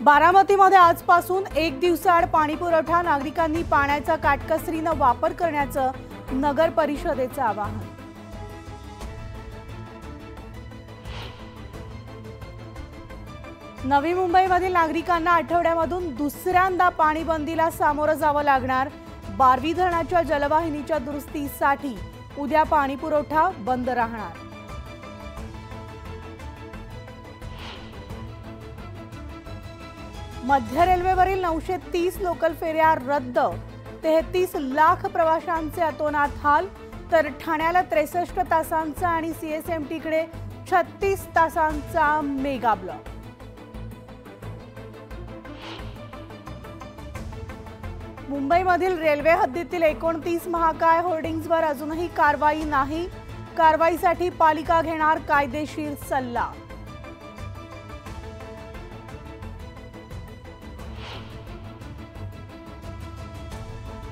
बारामतीमध्ये आजपासून एक दिवसाआड पाणी पुरवठा नागरिकांनी पाण्याचा काटकसरीने वापर करण्याचं नगर परिषदेचं आवाहन। नवी मुंबईमधील नागरिकांना आठवड्यामधून दुसऱ्यांदा पाणी बंदीला सामोरं जावं लागणार। बारवी धरणाच्या जलवाहिनीच्या दुरुस्तीसाठी उद्या पाणी पुरवठा बंद राहणार। मध्य रेल्वेवरील 930 लोकल फेऱ्या रद्द, 33 लाख प्रवाशांचे अतोनात हाल, तर ठाण्याला 63 तासांचा आणि सीएसएमटीकडे 36 तासांचा मेगा ब्लॉक। मुंबईमधील रेल्वे हद्दीतील 29 महाकाय होर्डिंग्जवर अजूनही कारवाई नाही। कारवाईसाठी पालिका घेणार कायदेशीर सल्ला।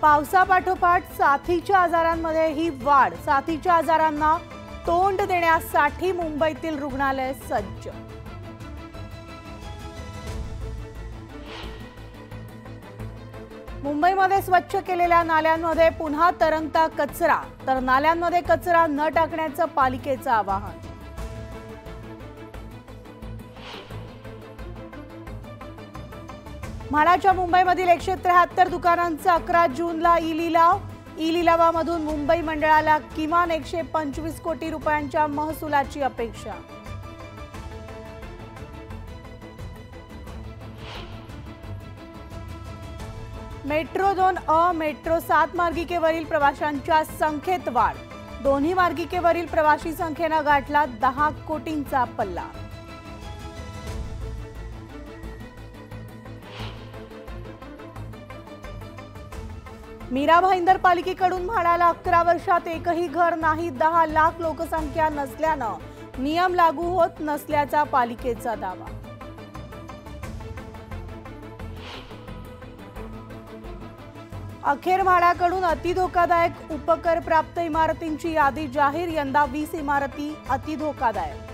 पावसापाठोपाठ साथीच्या आजारांमध्येही वाढ। साथीच्या आजारांना तोंड देण्यासाठी मुंबईतील रुग्णालय सज्ज। मुंबईमध्ये स्वच्छ केलेल्या नाल्यांमध्ये पुन्हा तरंगता कचरा, तर नाल्यांमध्ये कचरा न टाकण्याचं पालिकेचं आवाहन। म्हाडाच्या मुंबईमधील 173 दुकानांचा 11 जूनला ई-लिलाव। ई-लिलावामधून मुंबई मंडळाला किमान 125 कोटी रुपयांच्या महसुलाची अपेक्षा। मेट्रो 2 मेट्रो 7 मार्गिकेवरील प्रवाशांच्या संख्येत वाढ। दोन्ही मार्गिकेवरील प्रवाशी संख्येने गाठला 10 कोटींचा पल्ला। मीरा भाईंदर पालिकेकडून म्हाडाला 11 वर्षात एकही घर नाही। 10 लाख लोकसंख्या नसल्यानं नियम लागू होत नसल्याचा पालिकेचा दावा। अखेर म्हाडाकडून अतिधोकादायक उपकर प्राप्त इमारतींची यादी जाहीर। यंदा 20 इमारती अतिधोकादायक।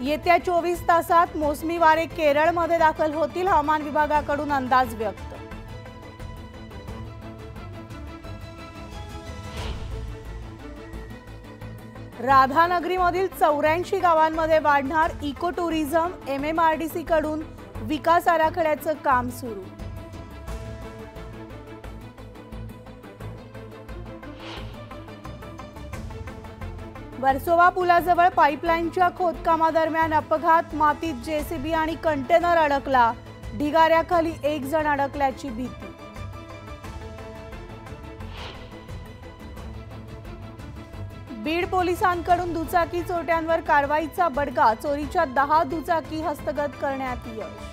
येत्या 24 तासात मोसमी वारे केरळमध्ये दाखल होतील, हवामान विभागाकडून अंदाज व्यक्त। राधानगरीमधील 84 गावांमध्ये वाढणार इको टुरिझम। MMRDC कडून विकास आराखड्याचं काम सुरू। वर्सोवा पुलाजवळ पाईपलाईनच्या खोदकामादरम्यान अपघात। मातीत जेसीबी आणि कंटेनर अडकला। ढिगाऱ्याखाली एक जण अडकल्याची भीती। बीड पोलिसांकडून दुचाकी चोरट्यांवर कारवाईचा बडगा। चोरीच्या 10 दुचाकी हस्तगत करण्यात यश।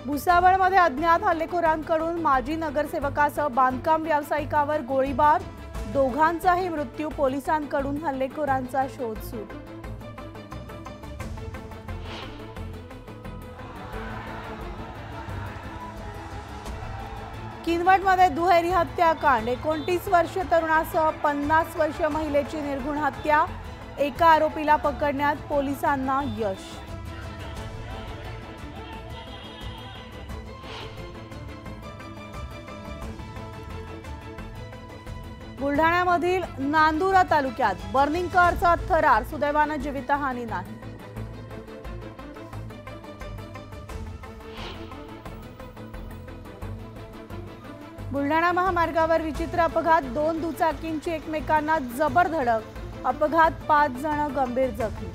भुसावळमध्ये अज्ञात हल्लेखोरांकडून माजी नगरसेवकासह बांधकाम व्यावसायिकावर गोळीबार। दोघांचाही मृत्यू। पोलिसांकडून हल्लेखोरांचा शोध सुरू। किनवटमध्ये दुहेरी हत्याकांड। 29 वर्षीय तरुणासह 50 वर्षीय महिलेची निर्घृण हत्या। एका आरोपीला पकडण्यात पोलिसांना यश। बुलढाण्यामधील नांदुरा तालुक्यात बर्निंग कारचा थरार। सुदैवाने जीवितहानी नाही। बुलढाणा महामार्गावर विचित्र अपघात। 2 दुचाकींची एकमेकांना जबर धडक। अपघात 5 जण गंभीर जखमी।